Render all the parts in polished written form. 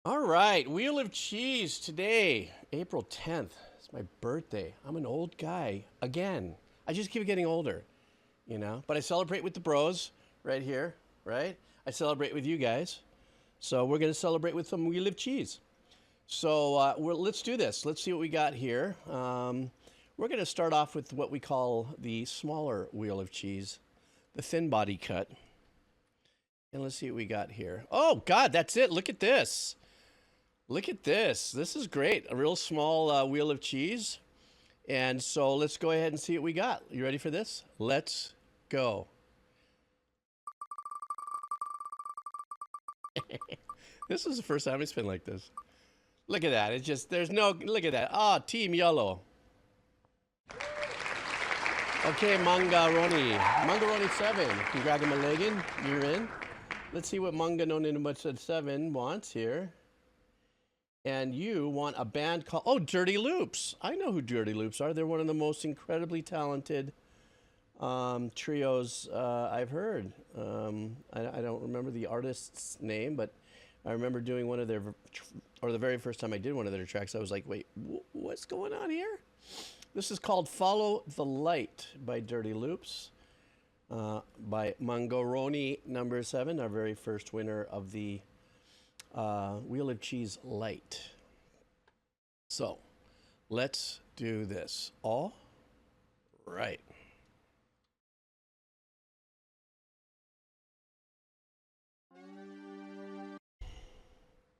All right, Wheel of Cheese today, April 10th. It's my birthday. I'm an old guy again. I just keep getting older, you know? But I celebrate with the bros right here, right? I celebrate with you guys. So we're going to celebrate with some Wheel of Cheese. So let's do this. Let's see what we got here. We're going to start off with what we call the smaller Wheel of Cheese, the thin body cut. And let's see what we got here. Oh, God, that's it. Look at this. Look at this. This is great. A real small wheel of cheese. And so let's go ahead and see what we got. You ready for this? Let's go. This is the first time it's been like this. Look at that. It's just, there's no, look at that. Ah, Team Yellow. Okay, Mangaroni. Mangaroni 7. Congratulations. You're in. Let's see what Mangaroni 7 wants here. And you want a band called, oh, Dirty Loops. I know who Dirty Loops are. They're one of the most incredibly talented trios I've heard. I don't remember the artist's name, but I remember doing one of their, or the very first time I did one of their tracks, I was like, wait, what's going on here? This is called Follow the Light by Dirty Loops, by Mangaroni number 7, our very first winner of the Wheel of Cheese Light. So let's do this. All right.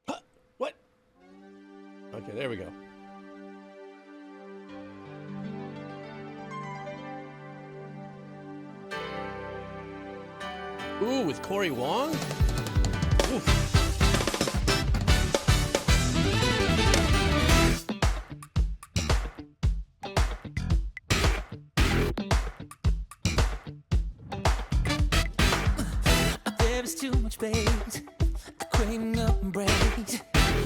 Huh, what? Okay, there we go. Ooh, with Cory Wong? Oof. Too much space, cleaning up and break.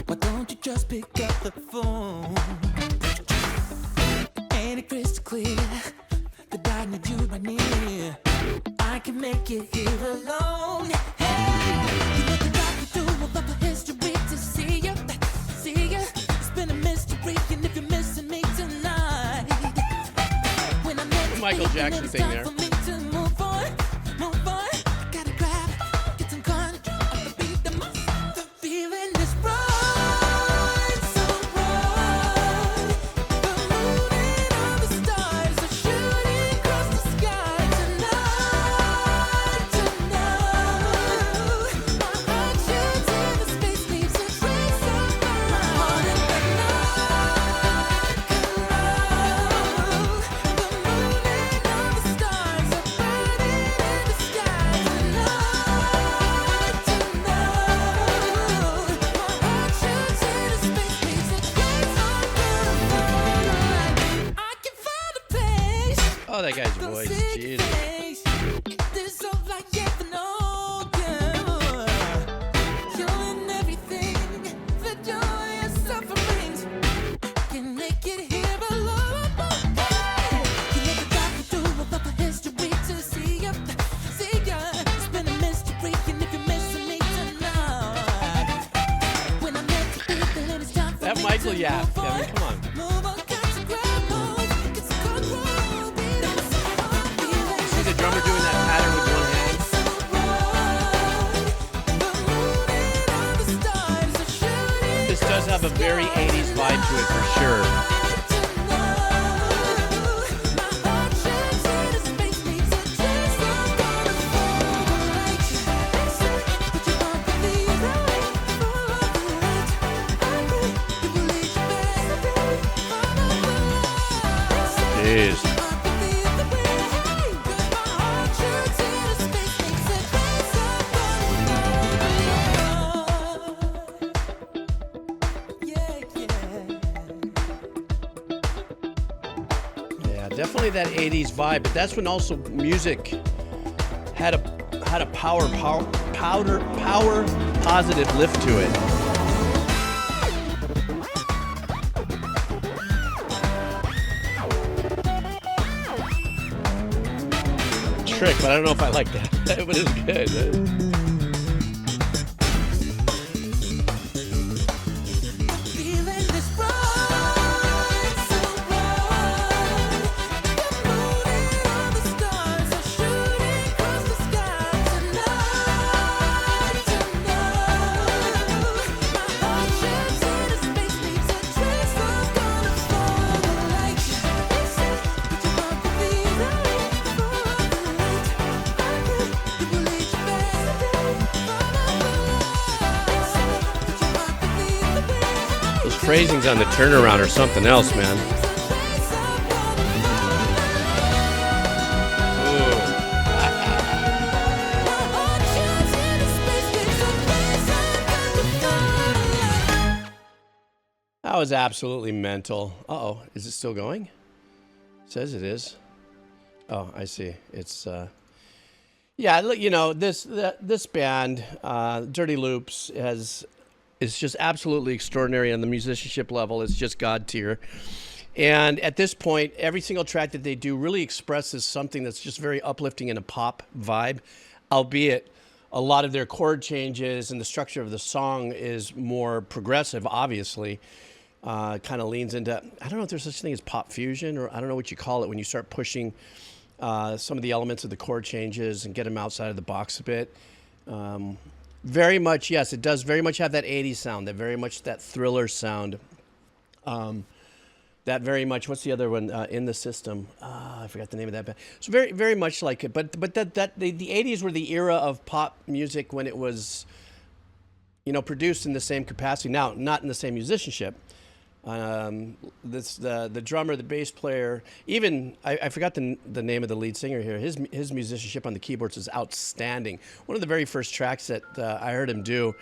Why don't you just pick up the phone? Ain't it crystal clear that I need you right near? I can make it here alone. Hey, you know the rock you through a love history to see you. It's been a mystery, and if you're missing me tonight, when I met Michael Jackson thing there. Oh, that guy's voice. Jeez. That Michael Yap. I mean, come on. The drummer doing that pattern with one hand. This does have a very 80s vibe to it for sure. Jeez. Definitely that 80s vibe, but that's when also music had a power positive lift to it. Trick, but I don't know if I like that. But it's good. phrasings on the turnaround are something else, man. That was absolutely mental. Uh-oh, is it still going? It says it is. Oh, I see. It's yeah, you know, this band, Dirty Loops, is just absolutely extraordinary on the musicianship level. It's just God tier. And at this point, every single track that they do really expresses something that's just very uplifting in a pop vibe, albeit a lot of their chord changes and the structure of the song is more progressive, obviously. Kind of leans into, I don't know if there's such thing as pop fusion, or I don't know what you call it when you start pushing some of the elements of the chord changes and get them outside of the box a bit. Very much, yes, it does very much have that 80s sound, that Thriller sound. That very much, what's the other one, In the System? I forgot the name of that band. So very, very much like it. But the 80s were the era of pop music when it was, you know, produced in the same capacity. Now, not in the same musicianship. The drummer, the bass player, even I forgot the name of the lead singer here. His musicianship on the keyboards is outstanding. One of the very first tracks that I heard him do,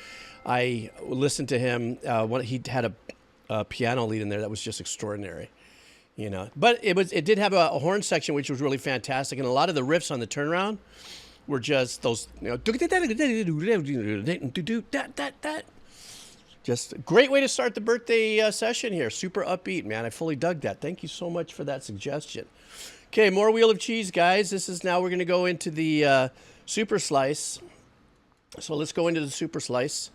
I listened to him. He had a piano lead in there that was just extraordinary, you know. But it did have a horn section which was really fantastic, and a lot of the riffs on the turnaround were just those, you know, just a great way to start the birthday session here. Super upbeat, man. I fully dug that. Thank you so much for that suggestion. Okay, more Wheel of Cheese, guys. This is now we're going to go into the Super Slice. So let's go into the Super Slice.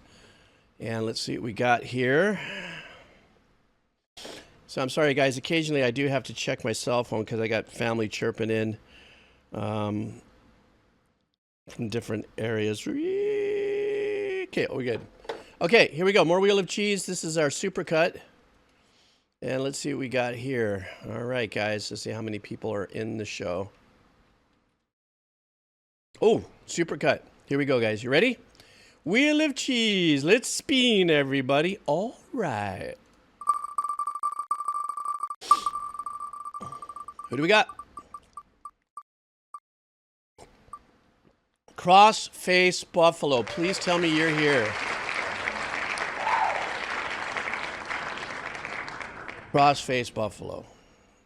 And let's see what we got here. So I'm sorry, guys. Occasionally I do have to check my cell phone because I got family chirping in from different areas. Okay, we're good. Okay, here we go. More Wheel of Cheese. This is our super cut. And let's see what we got here. All right, guys. Let's see how many people are in the show. Oh, super cut. Here we go, guys. You ready? Wheel of Cheese. Let's spin, everybody. All right. Who do we got? Crossface Buffalo. Please tell me you're here. Crossface Buffalo.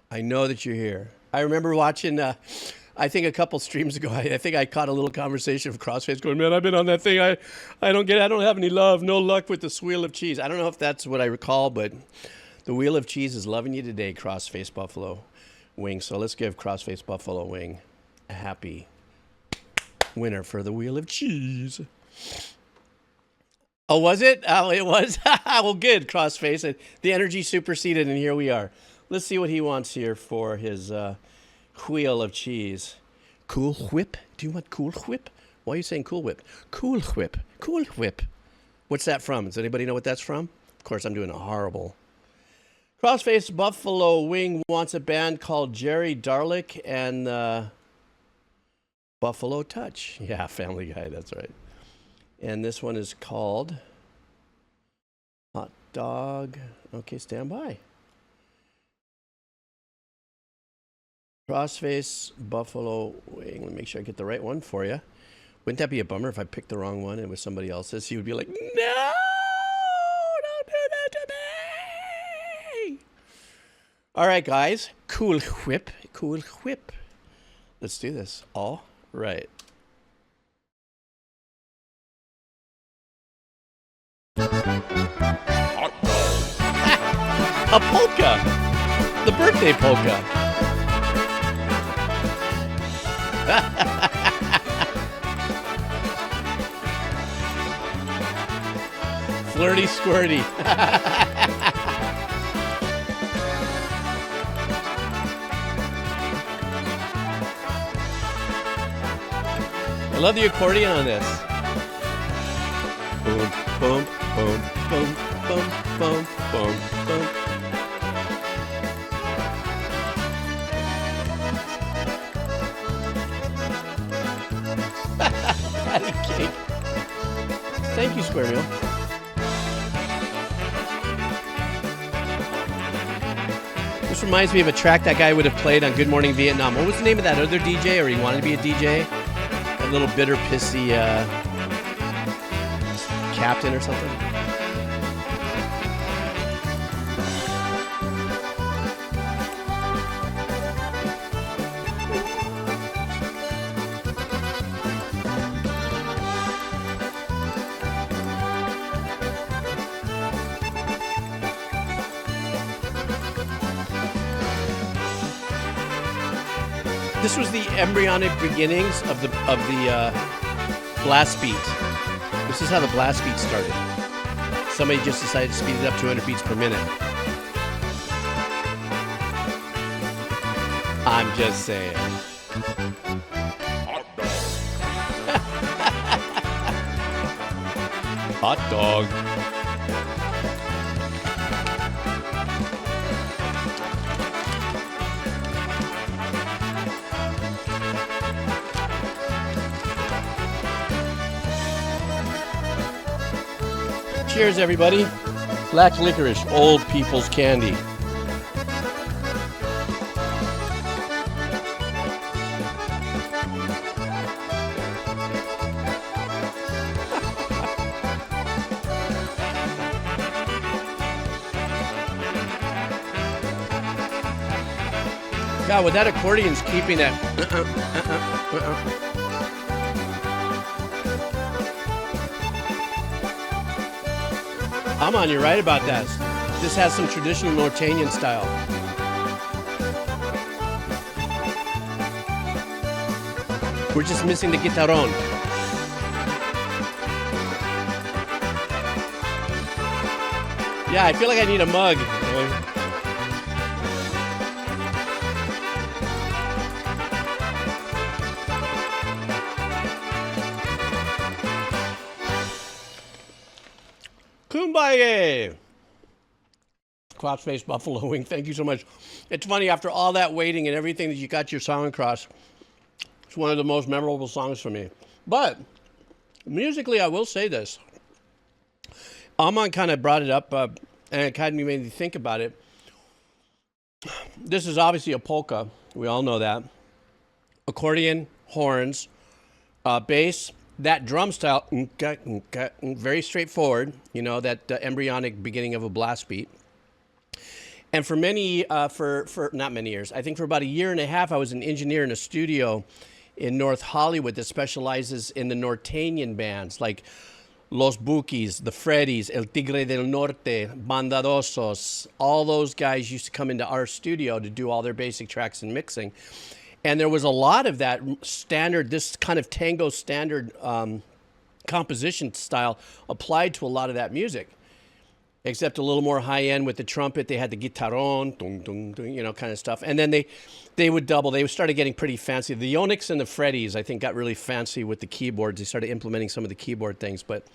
I know that you're here. I remember watching, I think a couple streams ago, I think I caught a little conversation of Crossface going, man, I've been on that thing. I don't have any love, no luck with this Wheel of Cheese. I don't know if that's what I recall, but the Wheel of Cheese is loving you today, Crossface Buffalo Wing. So let's give Crossface Buffalo Wing a happy winner for the Wheel of Cheese. Oh, was it? Oh, it was? Well, good, Crossface. The energy superseded, and here we are. Let's see what he wants here for his Wheel of Cheese. Cool Whip? Do you want Cool Whip? Why are you saying Cool Whip? Cool Whip. Cool Whip. What's that from? Does anybody know what that's from? Of course, I'm doing a horrible. Crossface Buffalo Wing wants a band called Jerry Darlak and Buffalo Touch. Yeah, Family Guy, that's right. And this one is called Hot Dog. Okay, stand by. Crossface Buffalo Wing. Let me make sure I get the right one for you. Wouldn't that be a bummer if I picked the wrong one and it was somebody else's? You would be like, no, don't do that to me. All right, guys. Cool Whip. Cool Whip. Let's do this. All right. A polka, the birthday polka. Flirty squirty. I love the accordion on this. Boom, boom, boom, boom, boom, boom, boom, boom. Patty cake. Thank you, Square Meal. This reminds me of a track that guy would have played on Good Morning Vietnam. What was the name of that other DJ, or he wanted to be a DJ? That little bitter, pissy captain or something? This was the embryonic beginnings of the blast beat. This is how the blast beat started. Somebody just decided to speed it up 200 beats per minute. I'm just saying. Hot dog. Cheers, everybody. Black licorice, old people's candy. God, with that accordion's keeping that. I'm on, you're right about that. This has some traditional Mauritanian style. We're just missing the guitaron. Yeah, I feel like I need a mug. Kumbaya! Cross-faced buffalo wing, thank you so much. It's funny, after all that waiting and everything that you got your song across, it's one of the most memorable songs for me. But, musically, I will say this. Amon kind of brought it up, and it kind of made me think about it. This is obviously a polka. We all know that. Accordion, horns, bass. That drum style, very straightforward, you know, that embryonic beginning of a blast beat. And for many, for not many years, I think for about a year and a half, I was an engineer in a studio in North Hollywood that specializes in the Norteñan bands, like Los Bukis, the Freddies, El Tigre del Norte, Bandadosos. All those guys used to come into our studio to do all their basic tracks and mixing. And there was a lot of that standard, this kind of tango standard composition style applied to a lot of that music, except a little more high end with the trumpet. They had the guitaron, dung, dung, dung, you know, kind of stuff. And then they would double. They started getting pretty fancy. The Onyx and the Freddies, I think, got really fancy with the keyboards. They started implementing some of the keyboard things. But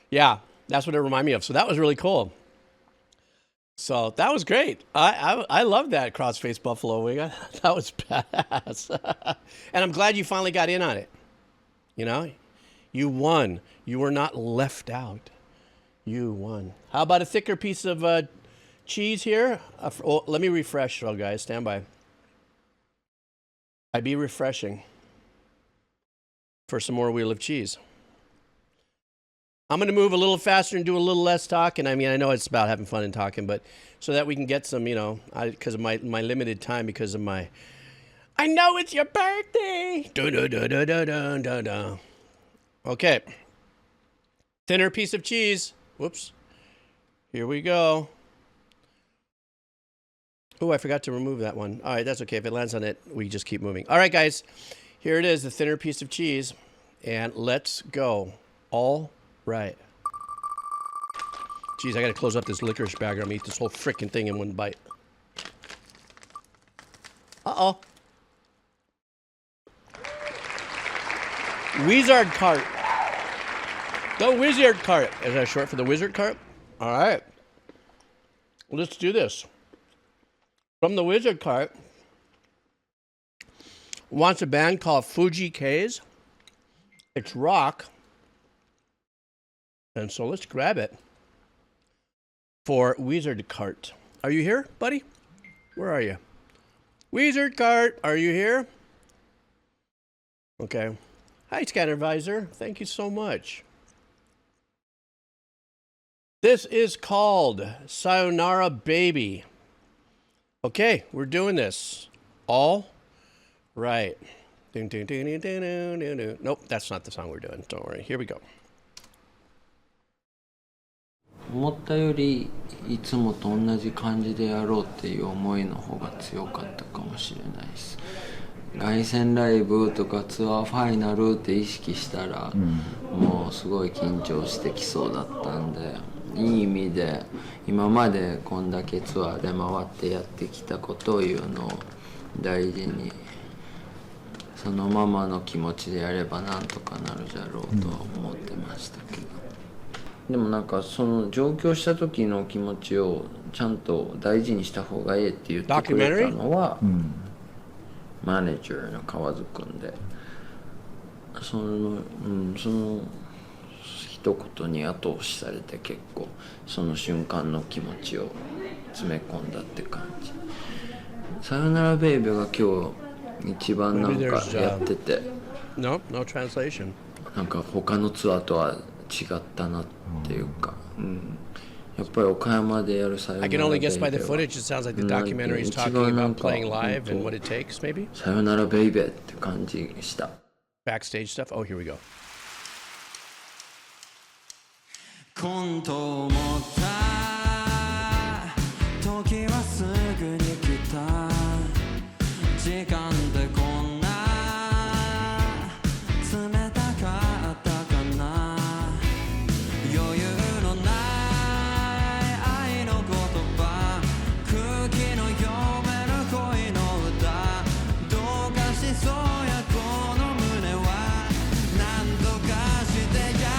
yeah, that's what it reminded me of. So that was really cool. So that was great. I love that cross-faced buffalo wing. That was badass. And I'm glad you finally got in on it. You know, you won. You were not left out. You won. How about a thicker piece of cheese here? Oh, let me refresh, so guys, stand by. I be refreshing for some more wheel of cheese. I'm going to move a little faster and do a little less talking. I mean, I know it's about having fun and talking, but so that we can get some, you know, because of my limited time, because of my, I know it's your birthday. Okay. Thinner piece of cheese. Whoops. Here we go. Oh, I forgot to remove that one. All right, that's okay. If it lands on it, we just keep moving. All right, guys. Here it is, the thinner piece of cheese. And let's go. All right. Geez, I gotta close up this licorice bag or I'm gonna eat this whole frickin' thing in one bite. Uh-oh. Wizard cart. The wizard cart. Is that short for the wizard cart? All right. Let's do this. From the wizard cart, wants a band called Fujii Kaze. It's rock. And so let's grab it for Wizard Cart. Are you here, buddy? Where are you? Wizard Cart, are you here? Okay. Hi, Scanner Visor. Thank you so much. This is called Sayonara Baby. Okay, we're doing this. All right. Nope, that's not the song we're doing. Don't worry. Here we go. 思ったよりいつもと同じ感じでやろうっていう思いの方が強かったかもしれないです。凱旋ライブとかツアーファイナルって意識したら、もうすごい緊張してきそうだったんで、いい意味で今までこんだけツアーで回ってやってきたことをいうのを大事に、そのままの気持ちでやればなんとかなるじゃろうとは思ってましたけど、でもなんかその上京した時の気持ちをちゃんと大事にした方がいいって言ってくれたのは、マネージャーの河津君で、その一言に後押しされて結構その瞬間の気持ちを詰め込んだって感じ。さよならベイビーが今日一番なんかやってて、No translation. なんか他のツアーとは違ったなっていうか、やっぱり岡山でやるさよな I ら can ベ only イビ guess by the ー footage. It sounds like the documentary is talking about playing live and what it takes, maybe? さよならベイビーって感じした。Backstage stuff? Oh, here we go. 今と思った時はすぐに来た時間でこんな冷たかったかな余裕のない愛の言葉空気の読める恋の歌どうかしそうやこの胸は何とかしてや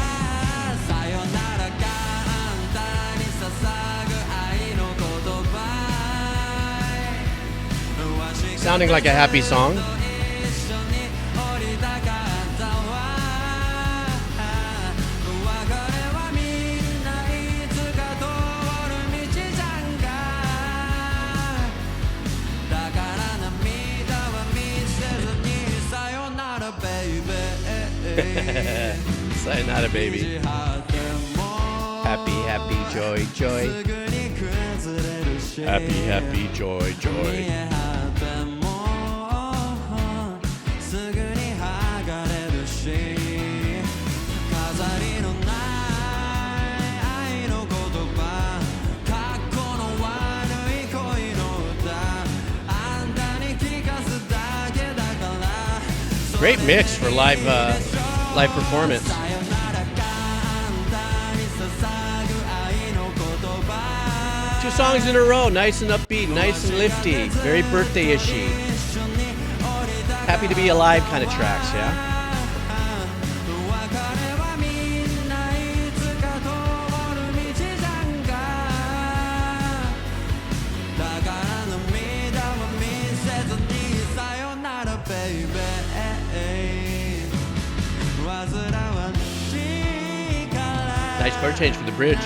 さよならがあんたに捧ぐ愛の言葉 Sounding like a happy song. Sayonara baby. Happy, happy, joy, joy. Happy, happy, joy, joy. Great mix for live performance. Two songs in a row, nice and upbeat, nice and lifty, very birthday-ishy. Happy to be alive kind of tracks, yeah? Nice chord change for the bridge.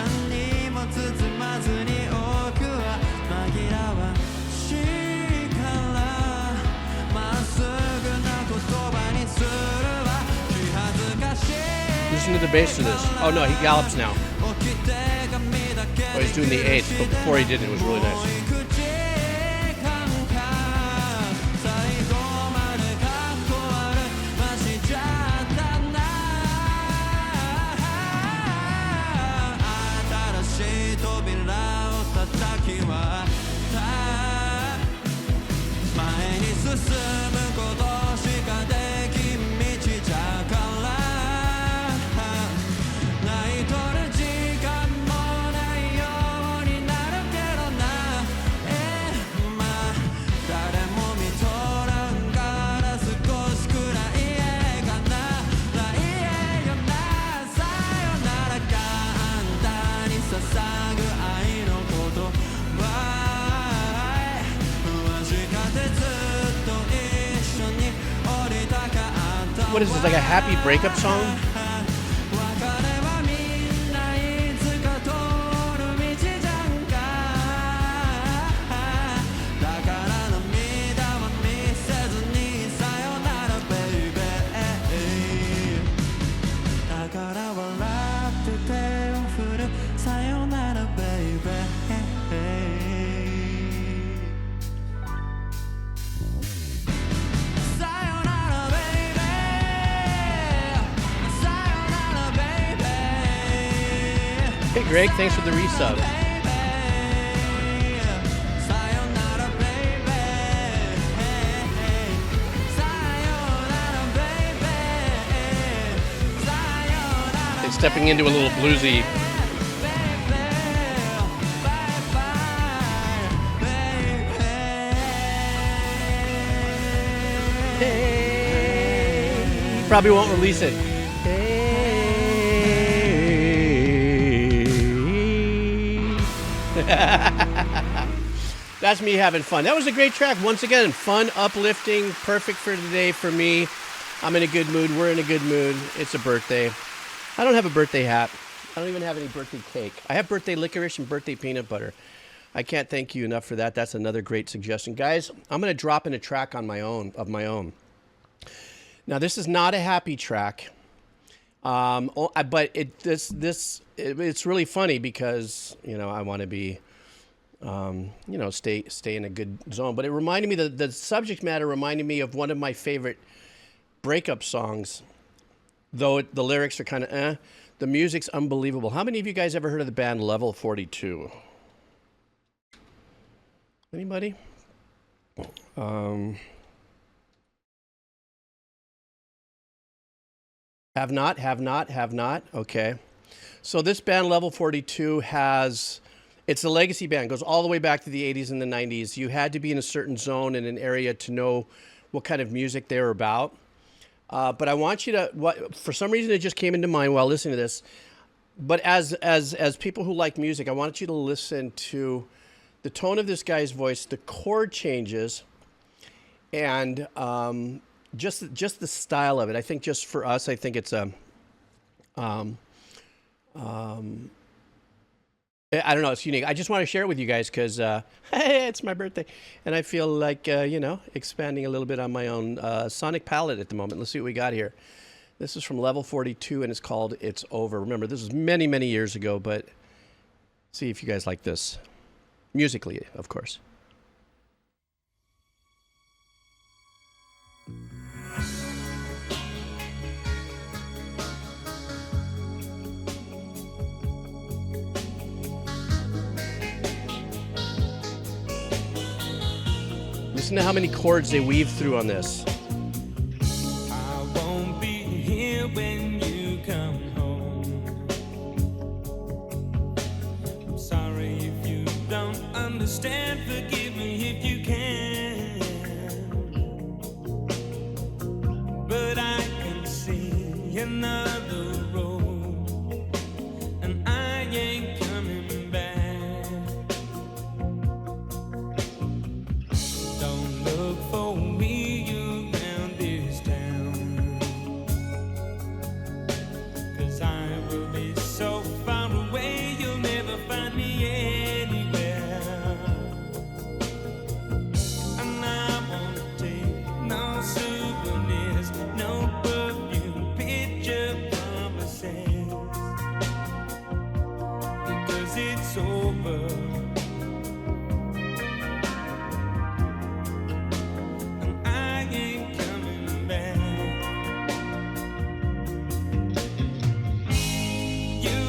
Listen to the bass to this. Oh no, he gallops now. Oh, he's doing the eighth, but before he did it was really nice. What is this, like a happy breakup song? Hey, Greg, thanks for the resub. Sayonara, baby. Sayonara, baby. Sayonara, It's stepping into a little bluesy. Probably won't release it. That's me having fun. That was a great track. Once again, fun, uplifting, perfect for today for me. I'm in a good mood. We're in a good mood. It's a birthday. I don't have a birthday hat. I don't even have any birthday cake. I have birthday licorice and birthday peanut butter. I can't thank you enough for that. That's another great suggestion. Guys, I'm going to drop in a track on my own, of my own. Now, this is not a happy track, but it's really funny because, you know, I want to be, you know, stay in a good zone. But it reminded me, the subject matter reminded me of one of my favorite breakup songs, though the lyrics are kind of eh. The music's unbelievable. How many of you guys ever heard of the band Level 42? Anybody? Have not. Okay. So this band, Level 42, it's a legacy band. It goes all the way back to the 80s and the 90s. You had to be in a certain zone in an area to know what kind of music they were about. But I want you to, for some reason it just came into mind while listening to this. But as people who like music, I want you to listen to the tone of this guy's voice, the chord changes, and just the style of it. I think just for us, I think it's a, I don't know, it's unique. I just want to share it with you guys because hey, it's my birthday. And I feel like, you know, expanding a little bit on my own sonic palette at the moment. Let's see what we got here. This is from Level 42 and it's called It's Over. Remember, this was many, many years ago, but see if you guys like this. Musically, of course. Listen to how many chords they weave through on this. I won't be here when you come home. I'm sorry if you don't understand. Forgive me if you can. But I can see another road, and I ain't coming back. Don't look for me around this town, 'cause I will be so far away you'll never find me anywhere. And I won't take no souvenirs, no perfume, picture promises, because it's over. I ain't coming back. You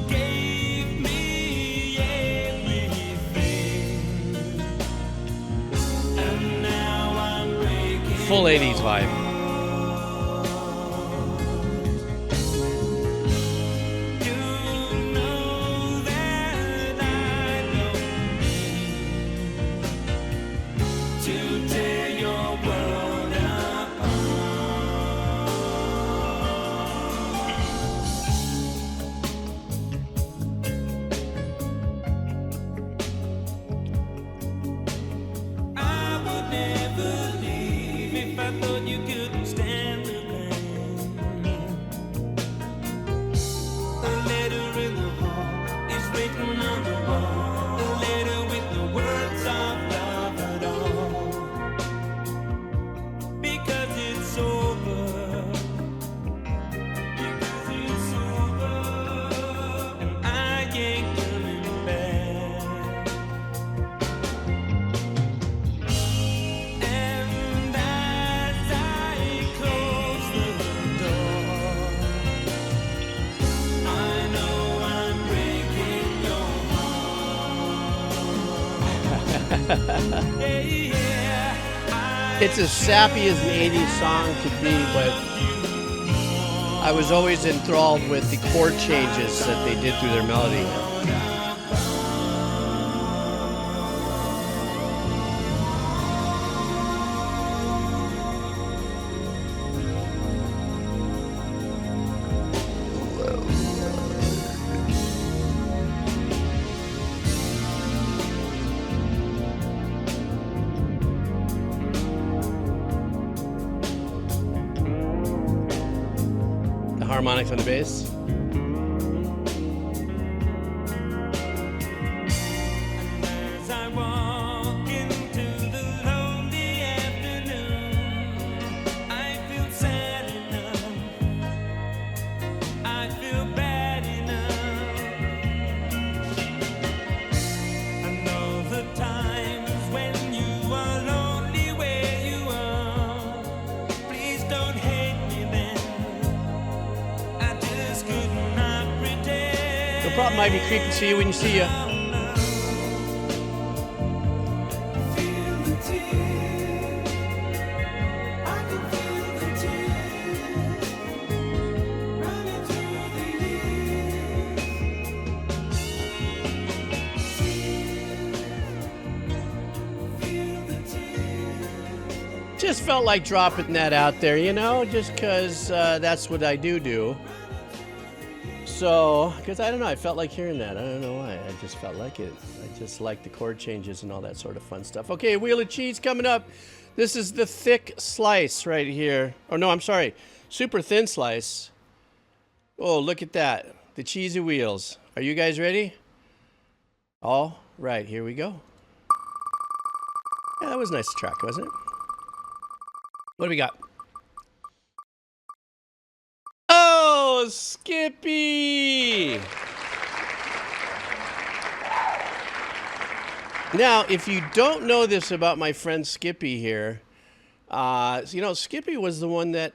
gave me everything, and now I'm breaking. Full 80s vibe. You know that I don't mean to tear your world apart. I would never leave if I thought you could It's as sappy as an 80s song could be, but I was always enthralled with the chord changes that they did through their melody. Harmonics on the bass. As I walk into the lonely afternoon, I feel sad enough, I feel bad enough. I know the times when you are lonely where you are. Please don't hate me then. The problem might be creeping to you when you see you. Just felt like dropping that out there, you know, just because that's what I do. So, because I don't know, I felt like hearing that. I don't know why. I just felt like it. I just like the chord changes and all that sort of fun stuff. Okay, Wheel of Cheese coming up. This is the thick slice right here. Oh, no, I'm sorry. Super thin slice. Oh, look at that. The cheesy wheels. Are you guys ready? All right, here we go. Yeah, that was a nice track, wasn't it? What do we got? Oh, Skippy! Now, if you don't know this about my friend Skippy here, you know, Skippy was the one that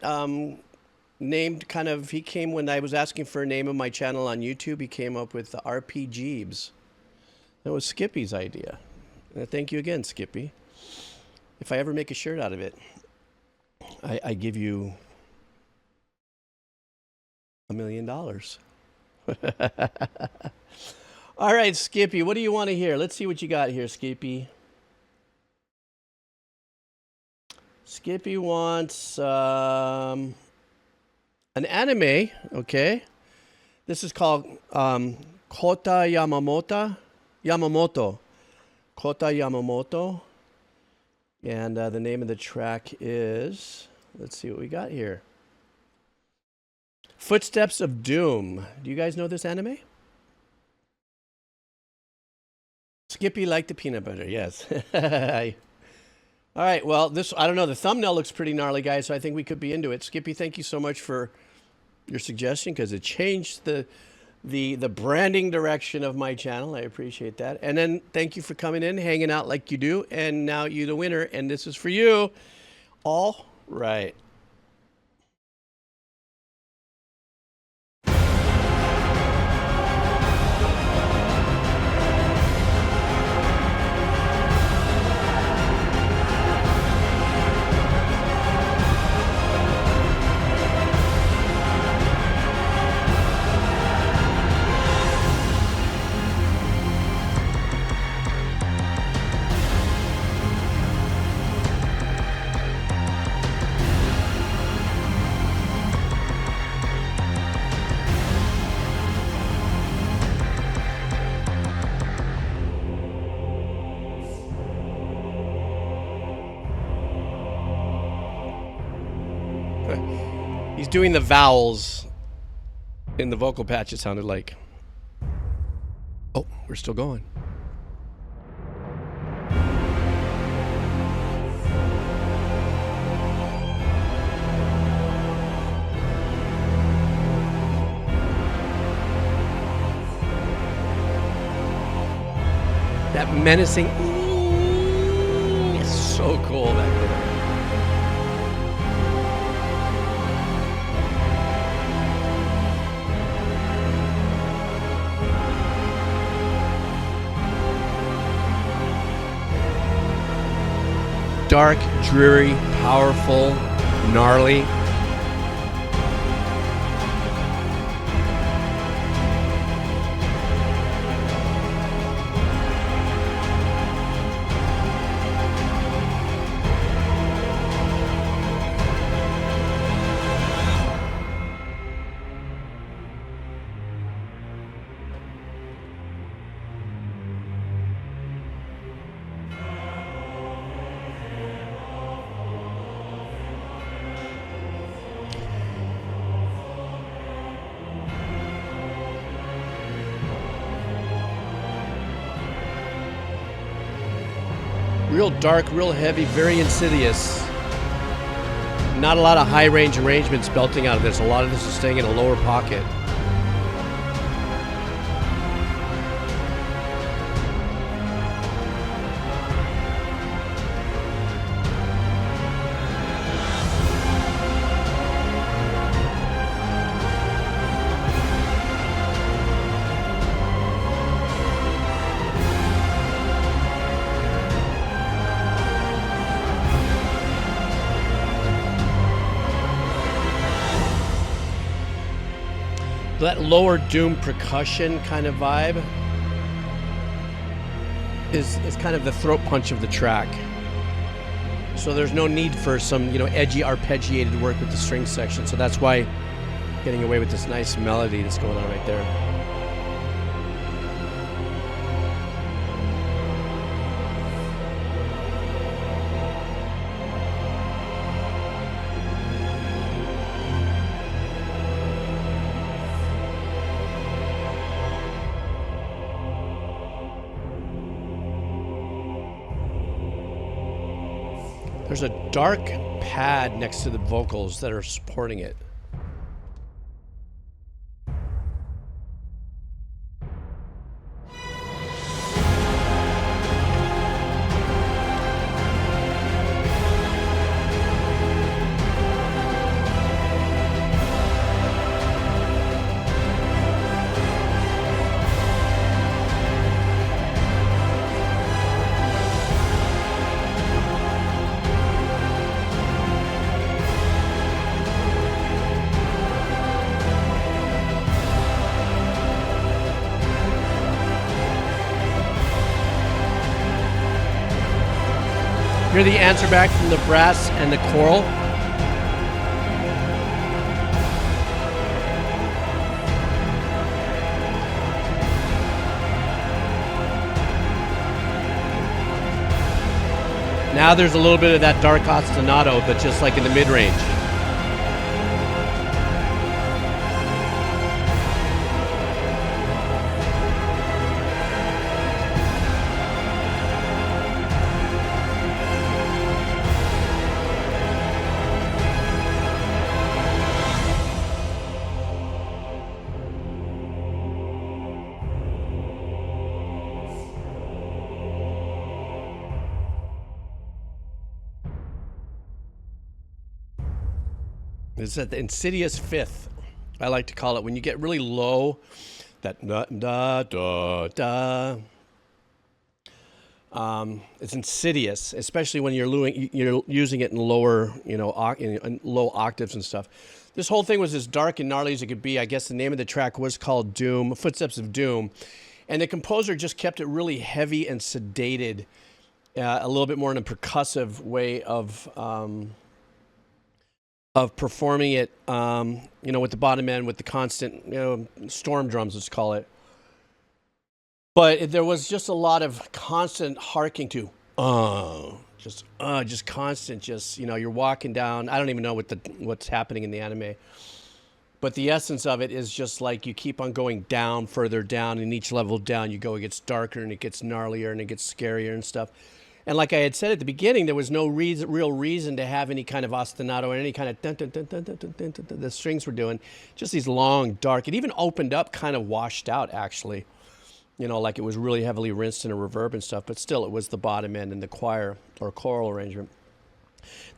named kind of, he came when I was asking for a name of my channel on YouTube, he came up with the RPGeebs. That was Skippy's idea. And thank you again, Skippy. If I ever make a shirt out of it, I give you $1 million. All right, Skippy, what do you want to hear? Let's see what you got here, Skippy. Skippy wants an anime, okay? This is called Kota Yamamoto. Kota Yamamoto. And the name of the track is, let's see what we got here. Footsteps of Doom. Do you guys know this anime? Skippy liked the peanut butter, yes. All right, well, this, I don't know, the thumbnail looks pretty gnarly, guys, so I think we could be into it. Skippy, thank you so much for your suggestion, because it changed the branding direction of my channel. I appreciate that. And then thank you for coming in, hanging out like you do, and now you're the winner, and this is for you. All right. He's doing the vowels in the vocal patch, it sounded like. Oh, we're still going. That menacing is so cool, that guitar. dark, dreary, powerful, gnarly. Real dark, real heavy, very insidious. Not a lot of high range arrangements belting out of this. A lot of this is staying in a lower pocket. That lower doom percussion kind of vibe is kind of the throat punch of the track. So there's no need for some, edgy arpeggiated work with the string section. So that's why getting away with this nice melody that's going on right there. There's a dark pad next to the vocals that are supporting it. Hear the answer back from the brass and the choral. Now there's a little bit of that dark ostinato, but just like in the mid-range. It's at the insidious fifth, I like to call it. When you get really low, that da da da. It's insidious, especially when you're using it in lower, in low octaves and stuff. This whole thing was as dark and gnarly as it could be. I guess the name of the track was called Doom, Footsteps of Doom, and the composer just kept it really heavy and sedated, a little bit more in a percussive way of performing it, with the bottom end, with the constant, storm drums, let's call it. But there was just a lot of constant harking to, just constant, you're walking down. I don't even know what's happening in the anime. But the essence of it is just like you keep on going down, further down, and each level down you go, it gets darker and it gets gnarlier and it gets scarier and stuff. And like I had said at the beginning, there was no real reason to have any kind of ostinato or any kind of dun, dun, dun, dun, dun, dun, dun, dun, the strings were doing. Just these long, dark. It even opened up, kind of washed out, actually. Like it was really heavily rinsed in a reverb and stuff. But still, it was the bottom end and the choir or choral arrangement.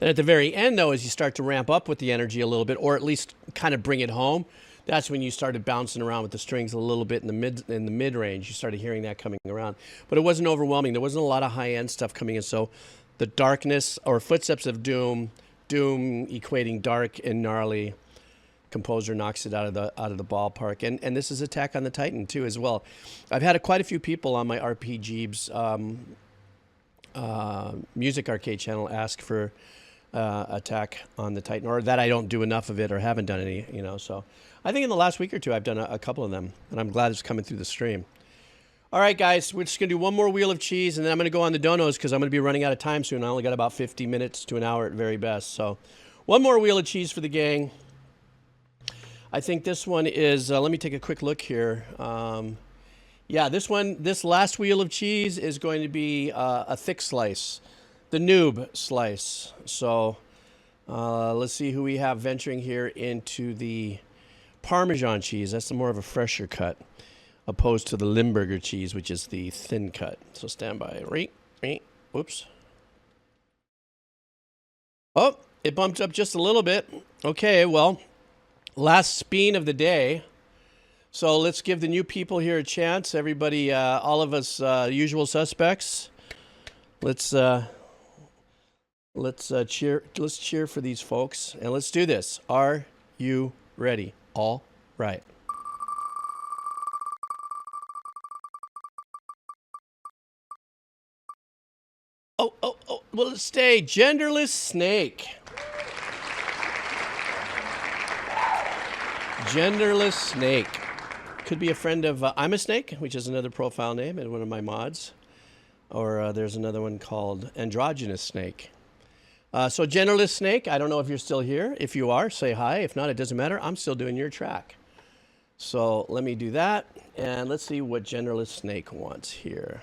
Then at the very end, though, as you start to ramp up with the energy a little bit, or at least kind of bring it home, that's when you started bouncing around with the strings a little bit in the mid range. You started hearing that coming around, but it wasn't overwhelming. There wasn't a lot of high end stuff coming in. So the darkness or footsteps of doom, doom equating dark and gnarly. Composer knocks it out of the ballpark, and this is Attack on the Titan too as well. I've had quite a few people on my RPG's music arcade channel ask for Attack on the Titan, or that I don't do enough of it or haven't done any, you know. So I think in the last week or two I've done a couple of them, and I'm glad it's coming through the stream. All right, guys, we're just going to do one more wheel of cheese, and then I'm going to go on the donos because I'm going to be running out of time soon. I only got about 50 minutes to an hour at very best. So one more wheel of cheese for the gang. I think this one is, let me take a quick look here. Yeah, this last wheel of cheese is going to be a thick slice, the noob slice. So let's see who we have venturing here into the Parmesan cheese. That's the more of a fresher cut, opposed to the Limburger cheese, which is the thin cut. So stand by. Whoops. Oh, it bumped up just a little bit. Okay, well, last spin of the day. So let's give the new people here a chance. Everybody, all of us usual suspects. Let's cheer. Let's cheer for these folks, and let's do this. Are you ready? All right. Oh, will it stay? Genderless snake. Genderless snake. Could be a friend of I'm a Snake, which is another profile name and one of my mods. Or there's another one called Androgynous Snake. So Genderless Snake, I don't know if you're still here. If you are, say hi. If not, it doesn't matter. I'm still doing your track. So let me do that. And let's see what Genderless Snake wants here.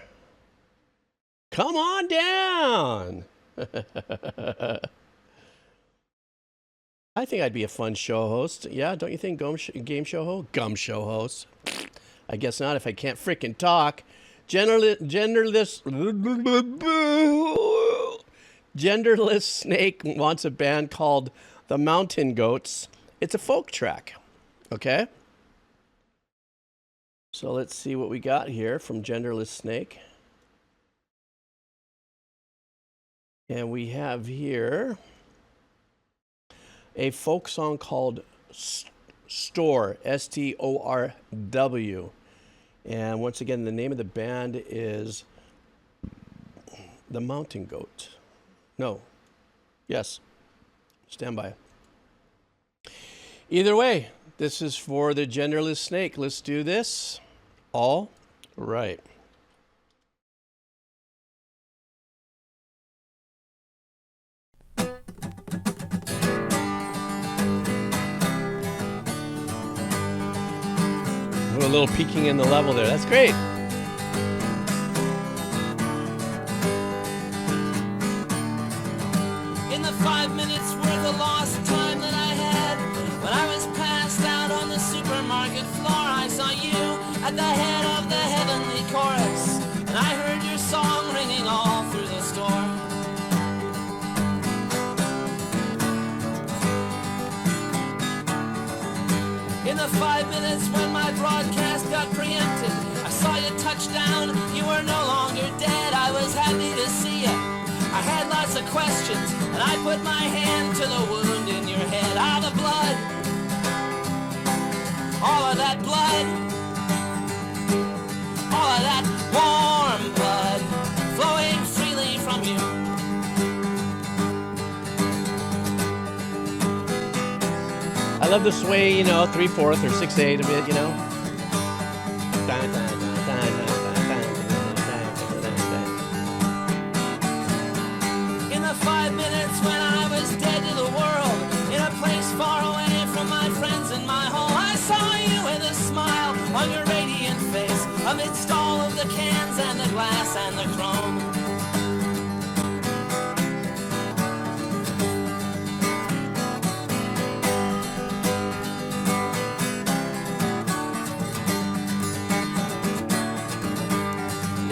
Come on down. I think I'd be a fun show host. Yeah, don't you think, game show host? Gum show host. I guess not if I can't freaking talk. Genderless Snake wants a band called the Mountain Goats. It's a folk track. Okay? So let's see what we got here from Genderless Snake. And we have here a folk song called Storw, S-T-O-R-W. And once again, the name of the band is The Mountain Goat. No. Yes. Stand by. Either way, this is for the Genderless Snake. Let's do this. All right. A little peeking in the level there. That's great. In the 5 minutes worth of lost time that I had, when I was passed out on the supermarket floor, I saw you at the head of the heavenly chorus, and I heard your song ringing all through the store. In the 5 minutes when my broadcast got preempted, I saw you touch down, you were no longer dead, I was happy to see you. I had lots of questions, and I put my hand to the wound in your head. Ah, the blood, all of that blood, all of that warm blood flowing freely from you. I love the sway, you know, 3/4 or 6/8 of it, you know. In the 5 minutes when I was dead to the world, in a place far away from my friends and my home, I saw you with a smile on your radiant face, amidst all of the cans and the glass and the chrome.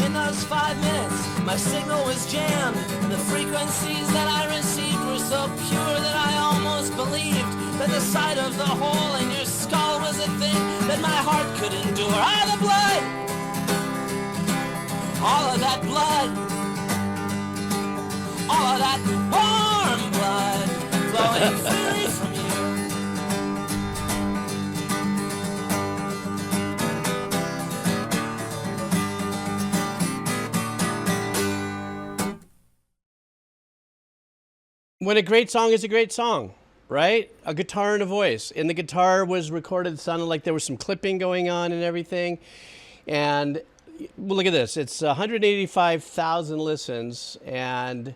In those 5 minutes, my signal was jammed. The frequencies that I received were so pure that I almost believed that the sight of the hole in your skull was a thing that my heart could endure. Ah, the blood! All of that blood! all of that warm blood flowing freely from you. When a great song is a great song, right? A guitar and a voice. And the guitar was recorded, it sounded like there was some clipping going on and everything. And well, look at this. It's 185,000 listens and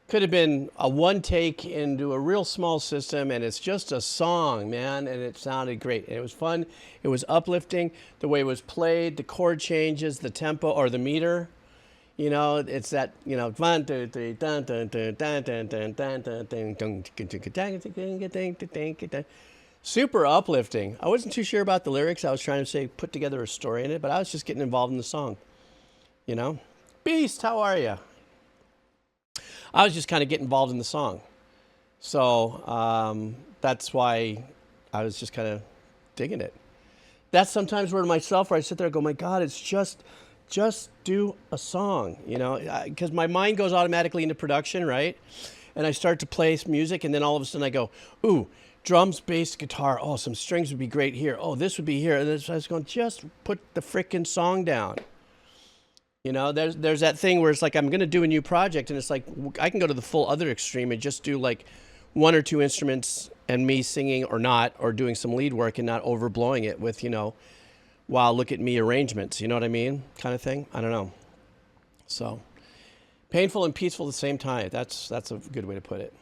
could have been a one take into a real small system, and it's just a song, man, and it sounded great. And it was fun. It was uplifting. The way it was played, the chord changes, the tempo or the meter. You know, it's that, you know, 1, 2, 3, dun, dun, dun, dun, dun, dun, dun, dun, dun, dun. Super uplifting. I wasn't too sure about the lyrics. I was trying to say, put together a story in it, but I was just getting involved in the song. You know? Beast, how are you? I was just kind of getting involved in the song. So that's why I was just kind of digging it. That's sometimes where myself, where I sit there and go, my God, it's just do a song, you know, because my mind goes automatically into production, right? And I start to play music, and then all of a sudden I go, ooh, drums, bass, guitar. Oh, some strings would be great here. Oh, this would be here. And then I was going, just put the frickin' song down. You know, there's that thing where it's like, I'm going to do a new project, and it's like, I can go to the full other extreme and just do like 1 or 2 instruments and me singing or not, or doing some lead work and not overblowing it with, you know, wow, look at me arrangements, you know what I mean? Kind of thing. I don't know. So painful and peaceful at the same time. That's a good way to put it.